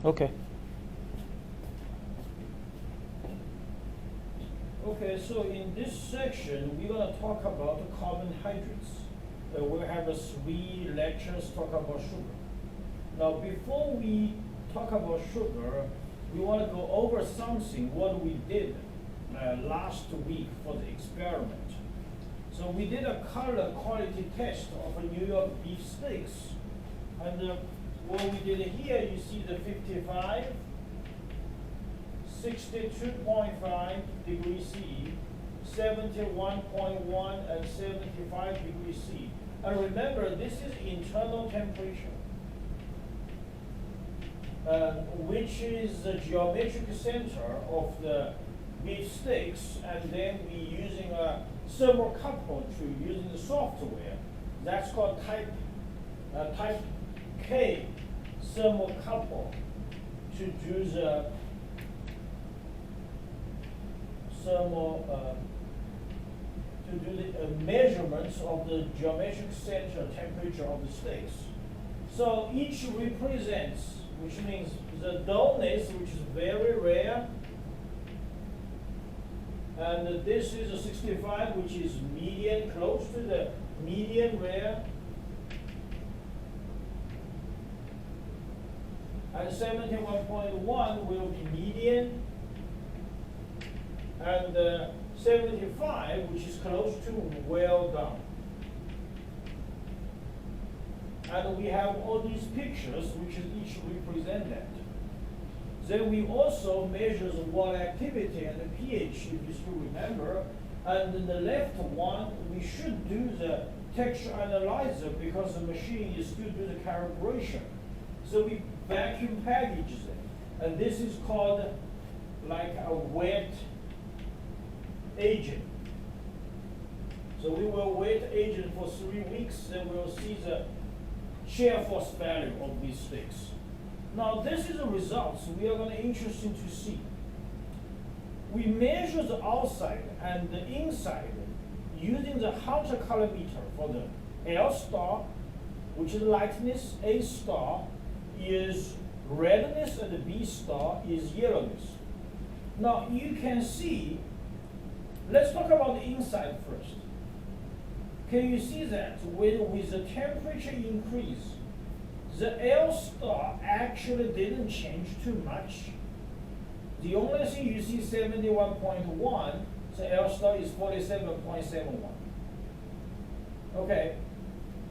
Okay. Okay, so in this section, we're going to talk about the carbohydrates. We'll have 3 lectures talk about sugar. Now, before we talk about sugar, we want to go over something, what we did last week for the experiment. So we did a color quality test of a New York beef steaks. And what we did here, you see the 55, 62.5 degrees C, 71.1 and 75 degrees C. And remember, this is internal temperature, which is the geometric center of the beef steaks, and then we using a thermocouple to using the software. That's called type K thermocouple to do the measurements of the geometric center temperature of the steaks. So each represents, which means the dullness, which is very rare, and this is a 65, which is medium, close to the medium rare, and 71.1 will be medium, and 75, which is close to well done. And we have all these pictures, which is each represent that. Then we also measure the water activity and the pH, if you still remember. And in the left one, we should do the texture analyzer because the machine is still do the calibration. So we vacuum package it. And this is called like a wet agent. So we will wet agent for 3 weeks, then we'll see the shear force value of these steaks. Now this is the results we are going to interesting to see. We measure the outside and the inside using the Hunter colorimeter for the L star, which is lightness, A star is redness, and the B star is yellowness. Now you can see, let's talk about the inside first. Can you see that with the temperature increase, the L star actually didn't change too much. The only thing you see 71.1, the L star is 47.71. Okay,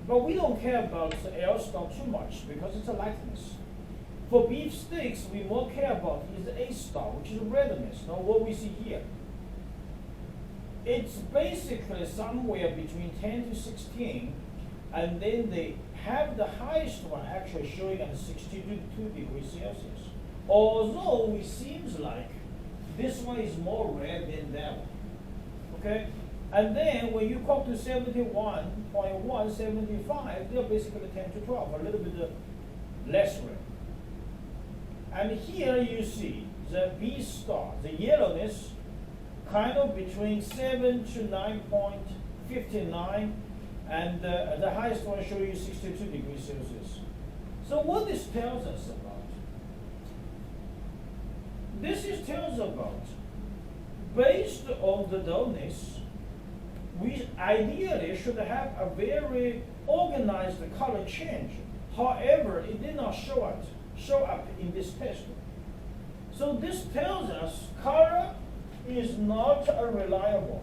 but we don't care about the L star too much because it's a lightness. For beef steaks, we more care about is the A star, which is redness. Now what we see here, it's basically somewhere between 10 to 16, and then they have the highest one actually showing at 62 degrees Celsius. Although it seems like this one is more red than that one. Okay? And then when you come to 71.1, 75, they're basically 10 to 12, a little bit less red. And here you see the B star, the yellowness, kind of between 7 to 9.59, and the highest one shows you 62 degrees Celsius. So what this tells us about? This is tells about, based on the dullness, we ideally should have a very organized color change. However, it did not show up in this test. So this tells us color is not a reliable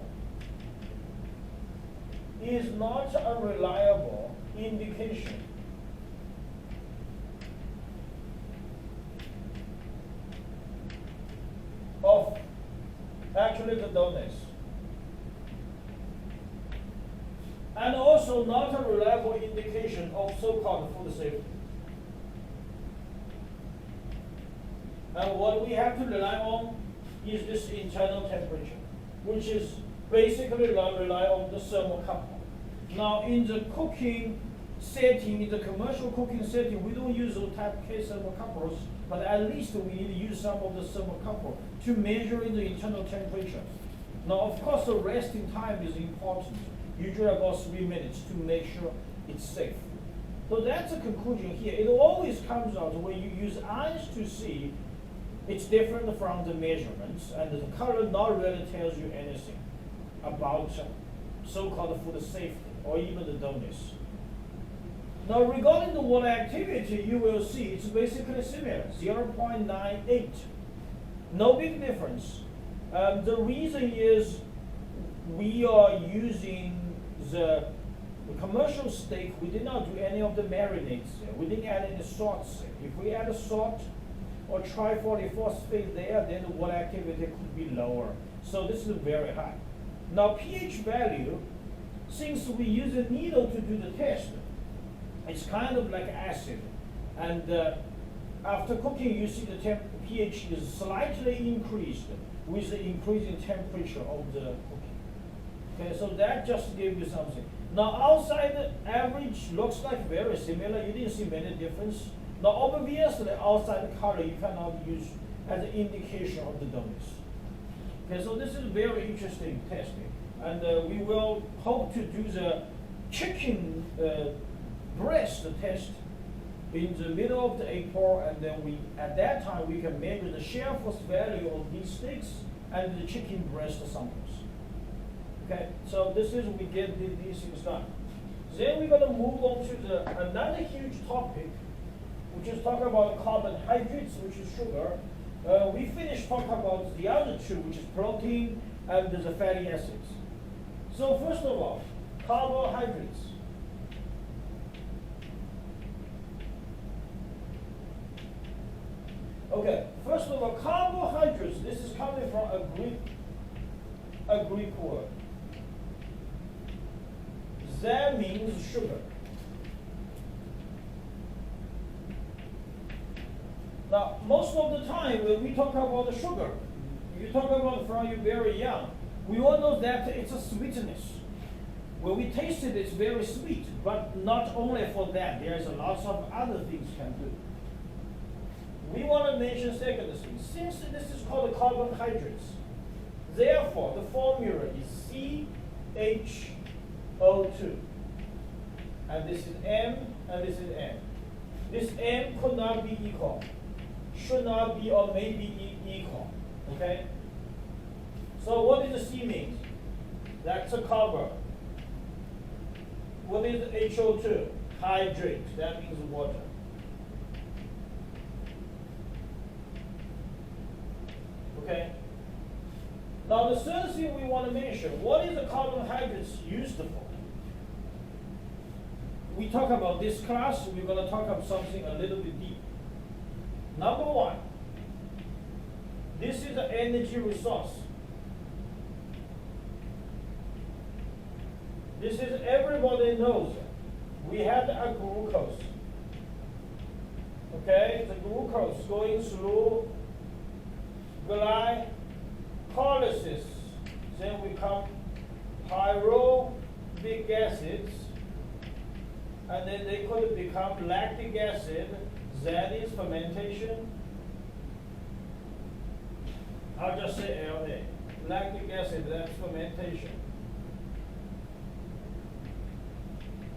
indication of actually the dullness, and also not a reliable indication of so-called food safety. And what we have to rely on is this internal temperature, which is basically rely on the thermocouple. Now in the cooking setting, in the commercial cooking setting, we don't use those type K thermocouples, but at least we need to use some of the thermocouple to measure the internal temperature. Now of course the resting time is important, usually about 3 minutes to make sure it's safe. So that's the conclusion here. It always comes out when you use eyes to see, it's different from the measurements, and the color not really tells you anything about so-called food safety or even the doneness. Now regarding the water activity, you will see it's basically similar, 0.98. No big difference. The reason is we are using the commercial steak. We did not do any of the marinades there. We didn't add any salts there. If we add a salt or triphosphate there, then the water activity could be lower. So this is very high. Now pH value, since we use a needle to do the test, it's kind of like acid. And after cooking, you see the pH is slightly increased with the increasing temperature of the cooking. Okay, so that just gives you something. Now outside the average looks like very similar. You didn't see many difference. Now obviously outside the color you cannot use as an indication of the doneness. Okay, so this is very interesting testing. And we will hope to do the chicken breast test in the middle of the April, and then at that time we can measure the share force value of these steaks and the chicken breast samples. Okay, so this is we get these things done. Then we're going to move on to another huge topic, which is talking about carbohydrates, which is sugar. We finished talking about the other two, which is protein and the fatty acids. So first of all, carbohydrates. Okay, first of all, carbohydrates, this is coming from a Greek word. That means sugar. Now, most of the time when we talk about the sugar, you talk about from you're very young, we all know that it's a sweetness. When we taste it, it's very sweet, but not only for that, there's a lot of other things can do. We want to mention second thing. Since this is called carbohydrates, therefore the formula is CHO2. And this is M and this is N. This M could not be equal, should not be or may be equal. Okay? So what does the C mean? That's a carbo. What is HO2? Hydrate. That means water. Okay. Now the third thing we want to mention, what is the carbohydrates used for? We talk about this class, we're going to talk about something a little bit deep. Number one, this is an energy resource. This is everybody knows. We have a glucose. Okay, the glucose going through glycolysis, then we come pyruvic acids, and then they could become lactic acid. That is fermentation. I'll just say LA. Lactic acid, that's fermentation.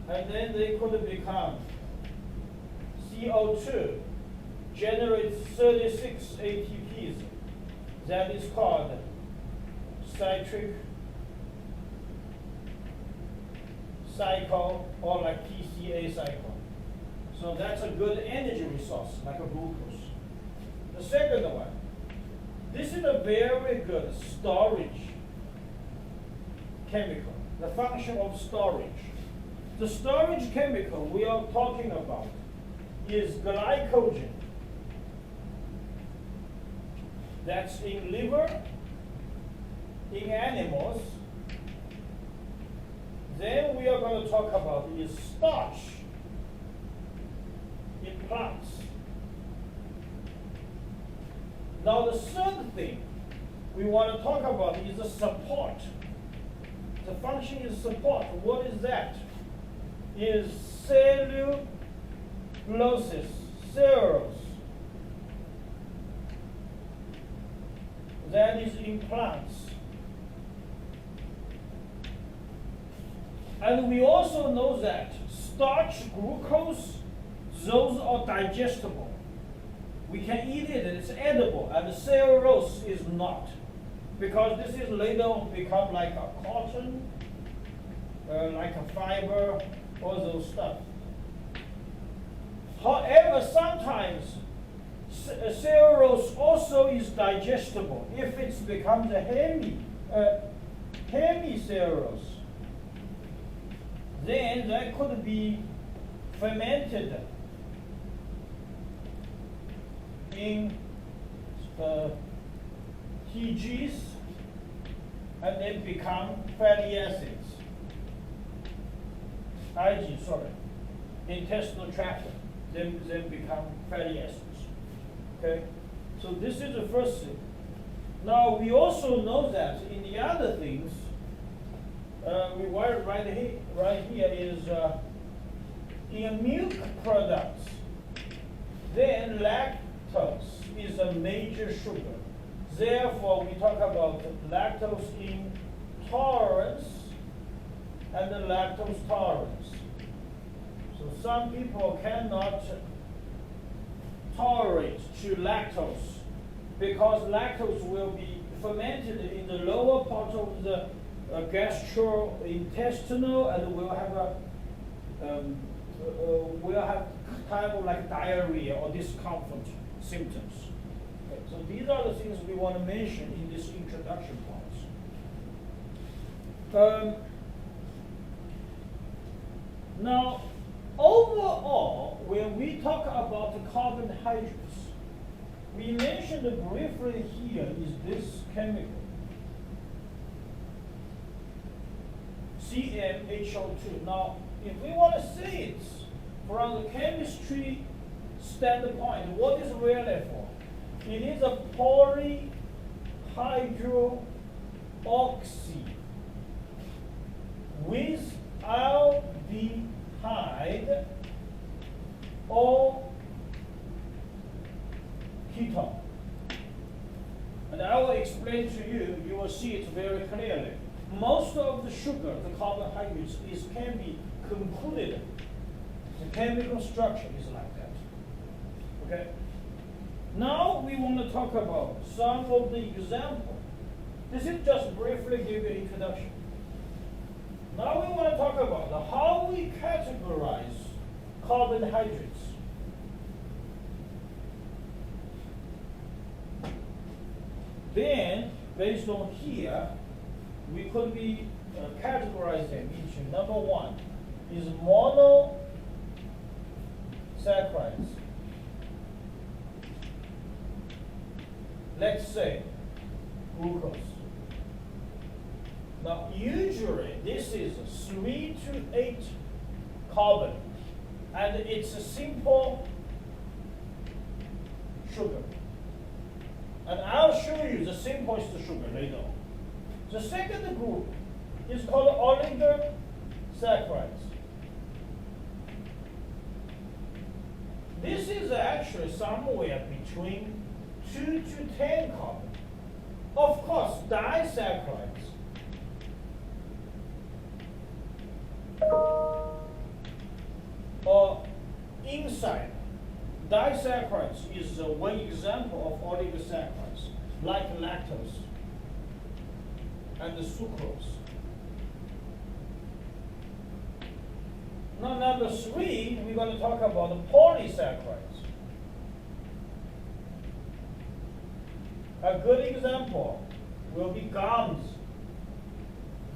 And then they could become CO2, generates 36 ATPs. That is called citric cycle or like PCA cycle. So that's a good energy resource, like a glucose. The second one, this is a very good storage chemical, the function of storage. The storage chemical we are talking about is glycogen. That's in liver, in animals. Then we are going to talk about is starch in plants. Now the third thing we want to talk about is the support. The function is support. What is that? Is cellulose, cellulose. That is in plants. And we also know that starch, glucose, those are digestible. We can eat it, and it's edible, and the cellulose is not. Because this is later on become like a cotton, like a fiber, all those stuff. However, sometimes cellulose also is digestible if it becomes a hemicellulose. Then that could be fermented in TGs and then become fatty acids. IG, sorry, intestinal tract, then become fatty acids. Okay, so this is the first thing. Now we also know that in the other things, we write right here is in milk products, then lactose is a major sugar. Therefore, we talk about lactose intolerance and the lactose tolerance. So some people cannot tolerate to lactose because lactose will be fermented in the lower part of the gastrointestinal and will have kind of like diarrhea or discomfort symptoms. Okay, so these are the things we want to mention in this introduction part. Now, overall, when we talk about the carbohydrates, we mentioned briefly here is this chemical, CmHO2. Now, if we want to see it from the chemistry standpoint, what is really for? It is a polyhydroxy with aldehyde or ketone. And I will explain to you, you will see it very clearly. Most of the sugar, the carbohydrates, can be concluded. The chemical structure is like that. Okay? Now we want to talk about some of the examples. This is just briefly give you an introduction. Now we want to talk about how we categorize carbohydrates. Then, based on here, we could be categorize them into number one is monosaccharides. Let's say glucose. Now usually this is 3 to 8 carbon and it's a simple sugar. And I'll show you the simplest sugar later on. The second group is called oligosaccharides. This is actually somewhere between 2 to 10 carbon. Of course, disaccharides or inside. Disaccharides is one example of oligosaccharides, like lactose and the sucrose. Now, number 3, we're going to talk about the polysaccharides. A good example will be gums.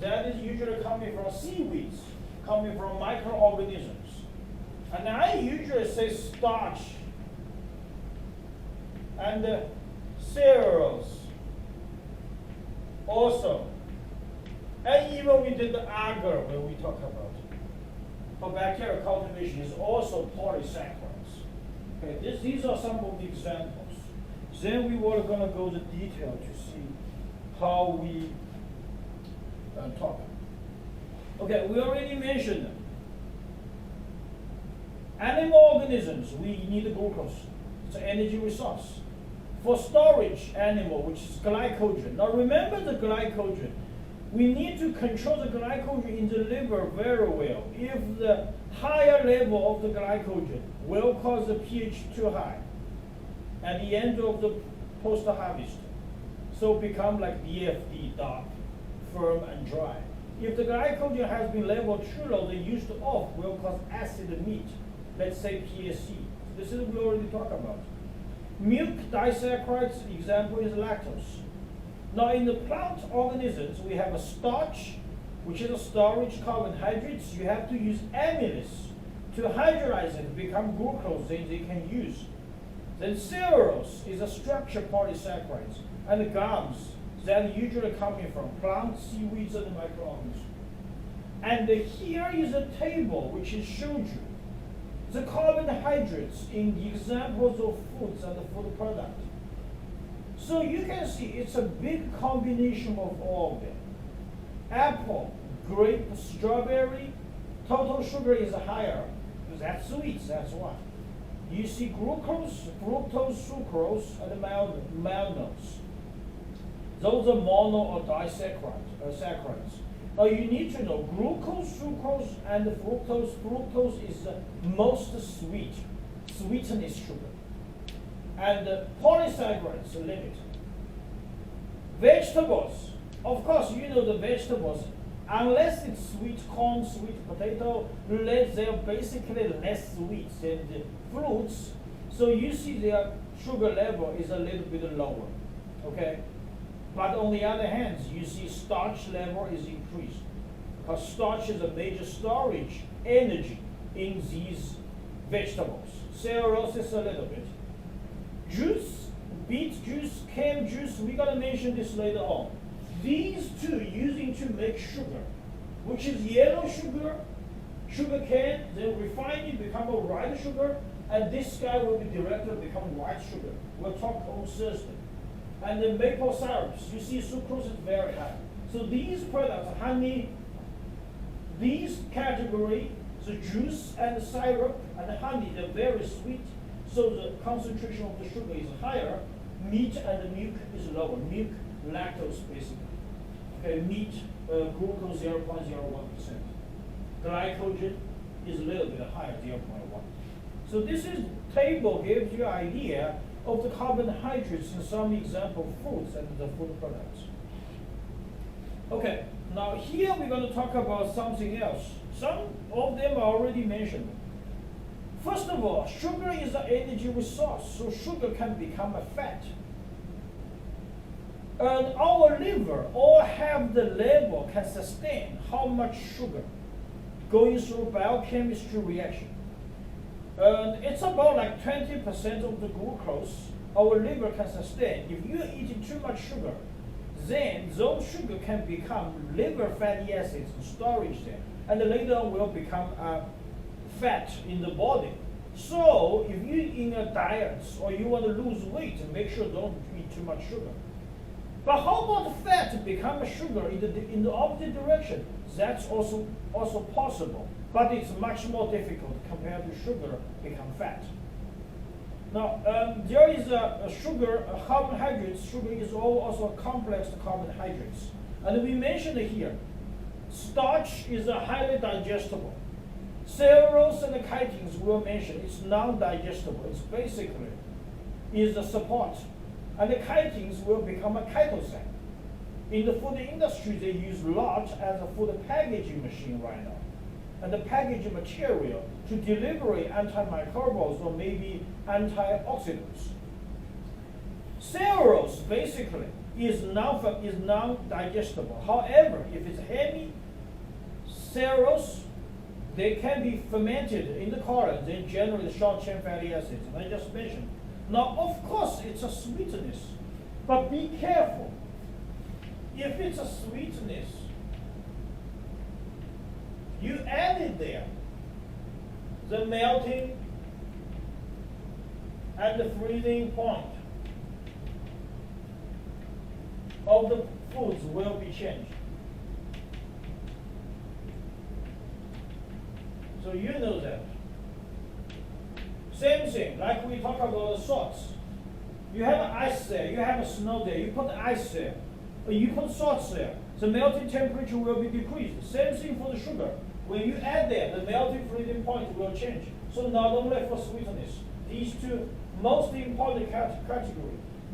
That is usually coming from seaweeds, coming from microorganisms. And I usually say starch and cellulose also. And even we did the agar when we talk about it. For bacterial cultivation is also polysaccharides. Okay, these are some of the examples. Then we were going to go to detail to see how we talk. Okay, we already mentioned them. Animal organisms, we need glucose. It's an energy resource. For storage animal, which is glycogen. Now remember the glycogen. we need to control the glycogen in the liver very well. If the higher level of the glycogen will cause the pH too high at the end of the post-harvest, so become like BFD, dark, firm, and dry. If the glycogen has been leveled too low, the used off will cause acid meat, let's say PSC. This is what we already talked about. Milk disaccharides, example is lactose. Now in the plant organisms, we have a starch, which is a storage carbohydrates. You have to use amylase to hydrolyze it, become glucose, then they can use. Then cellulose is a structured polysaccharides, and the gums that usually coming from plants, seaweeds, and microorganisms. And here is a table which is showed you the carbohydrates in the examples of foods and the food product. So you can see it's a big combination of all of them. Apple, grape, strawberry, total sugar is higher because that's sweets, that's why. You see glucose, fructose, sucrose, and maltose. Those are mono or disaccharides. Now you need to know glucose, sucrose, and fructose. Fructose is the most sweetness sugar. And polysaccharides limit. Vegetables, of course, you know the vegetables, unless it's sweet corn, sweet potato, they're basically less sweet than the fruits. So you see their sugar level is a little bit lower, okay? But on the other hand, you see starch level is increased because starch is a major storage energy in these vegetables. Cellulose is a little bit. Juice, beet juice, cane juice, we're going to mention this later on. These two using to make sugar, which is yellow sugar, sugar cane, then refine it, become a white sugar, and this guy will be directly become white sugar. We'll talk on Thursday. And the maple syrups, you see sucrose is very high. So these products, honey, these category, the juice and the syrup and the honey, they're very sweet. So the concentration of the sugar is higher. Meat and the milk is lower. Milk, lactose basically. Okay, meat, glucose 0.01%. Glycogen is a little bit higher, 0.1. So this is table gives you an idea of the carbohydrates in some example foods and the food products. Okay, now here we're going to talk about something else. Some of them are already mentioned. First of all, sugar is an energy resource, so sugar can become a fat. And our liver all have the level can sustain how much sugar going through biochemistry reaction. And it's about like 20% of the glucose our liver can sustain. If you're eating too much sugar, then those sugar can become liver fatty acids and storage there, and later on will become fat in the body. So if you're in a diet or you want to lose weight, make sure don't eat too much sugar. But how about fat become a sugar in the opposite direction? That's also possible, but it's much more difficult compared to sugar become fat. Now, there is a sugar, carbohydrates. Sugar is also complex carbohydrates. And we mentioned here, starch is a highly digestible. Cellulose and the chitins we'll mention, it's non-digestible. It's basically is a support. And the chitins will become a chitosan. In the food industry, they use a lot as a food packaging machine right now. And the packaging material to deliver antimicrobials or maybe antioxidants. Cellulose basically is non-digestible. However, if it's heavy, cellulose, they can be fermented in the colon, then generate short-chain fatty acids. And I just mentioned. Now, of course, it's a sweetness, but be careful. If it's a sweetness, you add it there, the melting and the freezing point of the foods will be changed. So you know that. Same thing, like we talk about the salts. You have ice there, you have a snow there, you put ice there. You put salts there, the melting temperature will be decreased. Same thing for the sugar. When you add there, the melting freezing point will change. So not only for sweetness, these two most important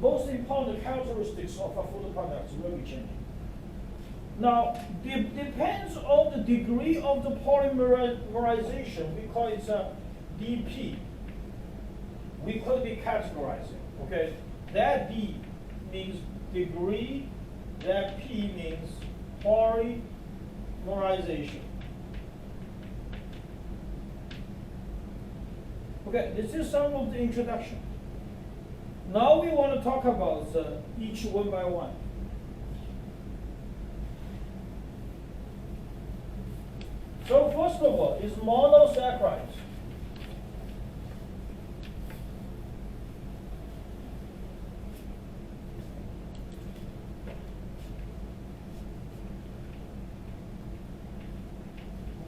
most important characteristics of a food products will be changing. Now, it depends on the degree of the polymerization. We call it DP. We could be categorizing, okay? That D means degree, that P means polymerization. Okay, this is some of the introduction. Now we want to talk about each one by one. So first of all is monosaccharides.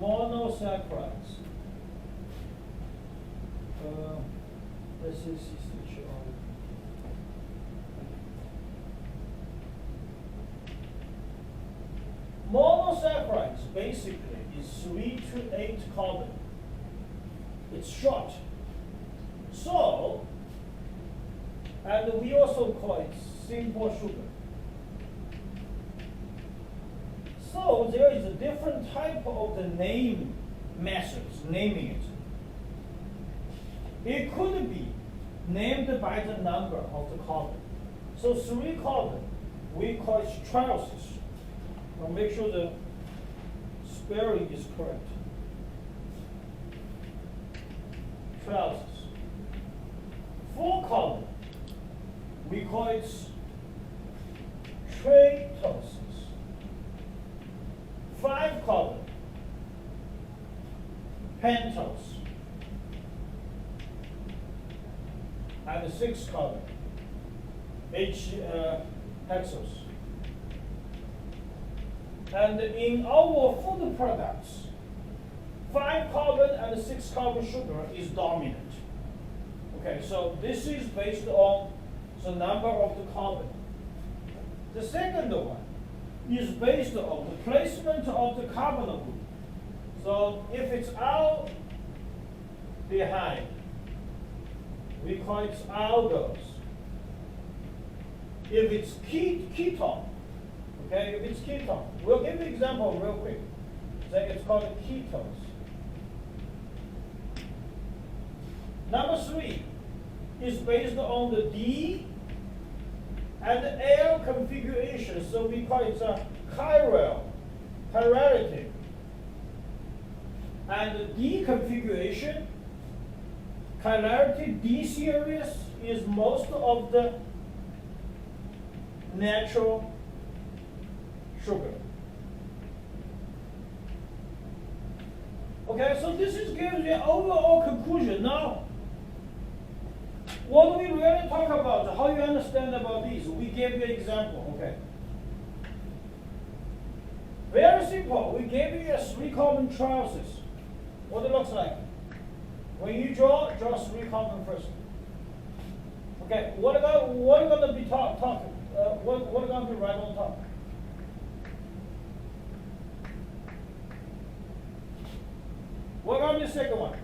Monosaccharides. This is monosaccharides basically is 3 to 8 carbon. It's short. So, and we also call it simple sugar. So there is a different type of the name methods, naming it. It could be named by the number of the carbon. So 3 carbon, we call it trioses. Now make sure the spelling is correct. Trioses. 4 carbon, we call it tritoses. 5 carbon, pentose. And 6 carbon, hexose. And in our food products, 5 carbon and 6 carbon sugar is dominant. Okay, so this is based on the number of the carbon. The second one is based on the placement of the carbonyl group. So if it's aldehyde, we call it aldose. If it's ketone, okay, if it's ketone, we'll give an example real quick. So it's called ketose. Number 3 is based on the D and the L configuration, so we call it a chirality. And the D configuration, chirality D series is most of the natural sugar. Okay, so this is gives you an overall conclusion. Now, what do we really talk about? How you understand about these? We gave you an example, okay? Very simple. We gave you a 3 carbon trioses. What it looks like. When you draw 3 carbon first. Okay, what are going to be talking? What are going to be right on top? What about the second one?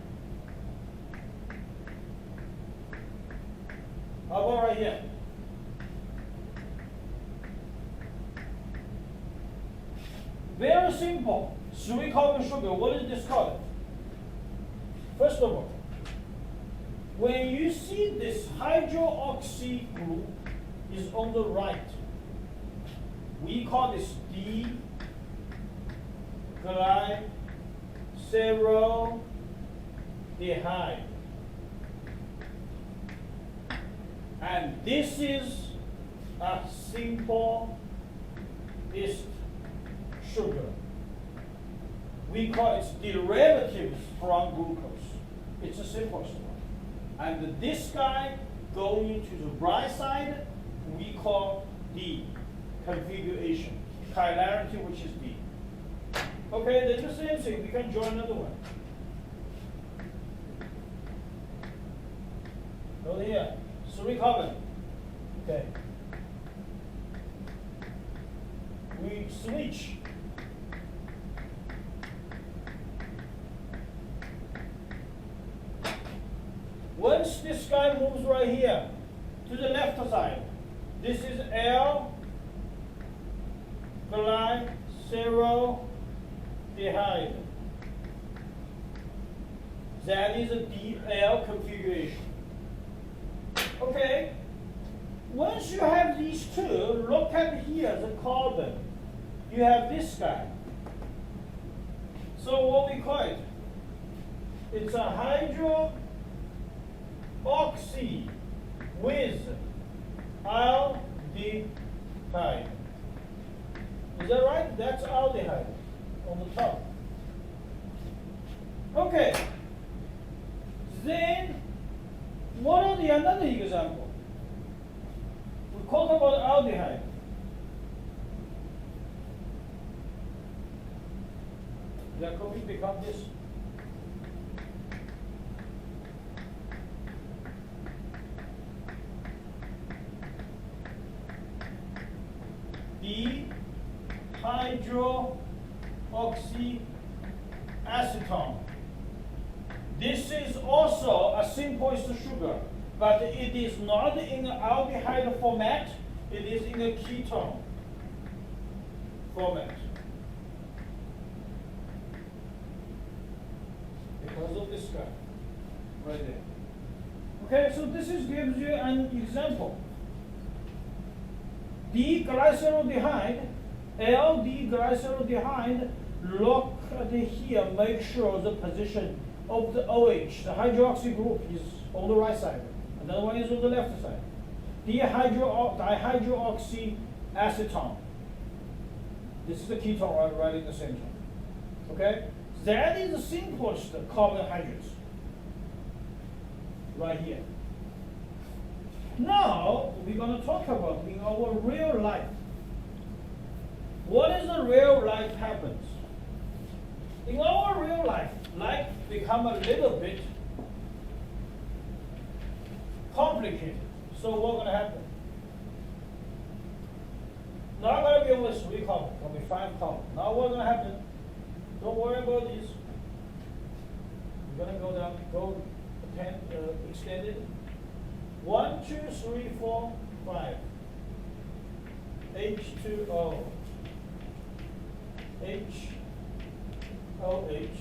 How about right here? Very simple. 3 carbon sugar. What is this called? First of all, when you see this hydroxy group is on the right, we call this D-glyceroldehyde. And this is a simple sugar. We call it derivatives from glucose. It's the simplest one. And this guy going to the right side, we call D configuration. Chirality, which is D. Okay, then the same thing. We can draw another one. Over here, 3 carbon. Okay. switch. Once this guy moves right here to the left side, this is L glyceroldehyde. That is a DL configuration. Okay. Once you have these two, look at here, the carbon. You have this guy. So what we call it? It's a hydroxy with aldehyde. Is that right? That's aldehyde on the top. Okay. Then, what are the another example? We talk about aldehyde. That could become this. Dehydroxyacetone. This is also a simplest sugar, but it is not in an aldehyde format, it is in a ketone format. Because of this guy, right there. Okay, so this gives you an example. D-glyceroldehyde, L-D-glyceroldehyde, look at here, make sure the position of the OH, the hydroxy group, is on the right side. Another one is on the left side. Dihydroxyacetone. This is the ketone right in the center. Okay? That is the simplest carbohydrates. Right here. Now, we're going to talk about in our real life. What is the real life happens? In our real life become a little bit complicated. So what's going to happen? Not going to be only 3 carbon, going to be 5 carbon. Now what's going to happen? Don't worry about this. We're going to go down, extend it. 1, 2, 3, 4, 5. H2O. H. OH.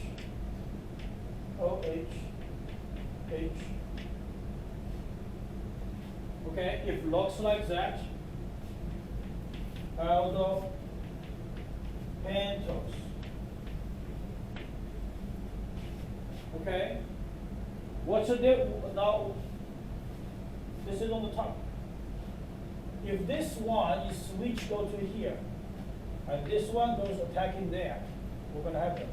OH. H. Okay, if it looks like that, aldo pentose. Okay? What's the difference? Now, this is on the top. If this one is switch go to here, and this one goes attacking there, what's going to happen?